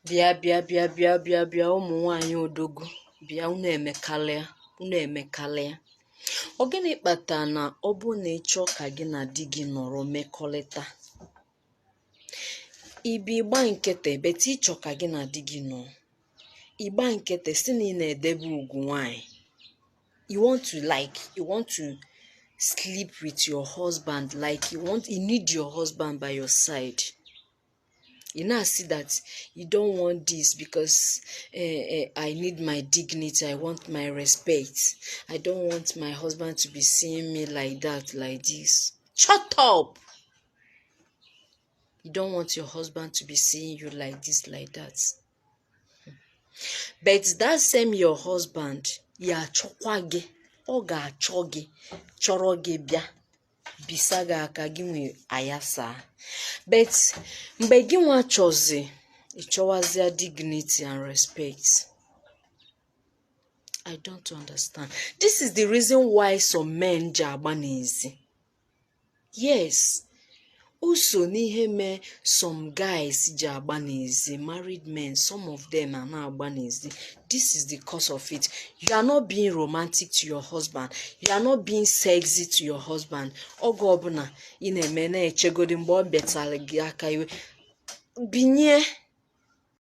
Bịa ụmụ nwanyị odogwu bịa unu emekalịa ọ gịnị kpatara na ọ bụ na ịchọ ka gị na di gị nọrọ mekọrịta ibi ịgba nkịtị bete ịchọ ka gị na di gị nọ ịgba nkịtị si na ị na-edebe ugwu nwanyị you want to sleep with your husband like you need your husband by your side. You now see that you don't want this because I need my dignity, I want my respect. I don't want my husband to be seeing me like that, like this. Shut up! You don't want your husband to be seeing you like this, like that. But that same your husband, ya chọkwa gị, ọ ga-achọ gị, chọrọ gị bịa. Bisa gị aka gị nwe ayasa. But mgbe gị nwa chọzi ịchọwazịa dignity and respect. I don't understand. This is the reason why some men ji agba n'ezi. Yes. Also n'ihe me some guys ji agba n'ezi, married men, some of them are not agba n'ezi. This is the cause of it. You are not being romantic to your husband. You are not being sexy to your husband. Oge ọbụla ị na-eme na-echegodi mgbe ọ betara gị aka iwe. Binye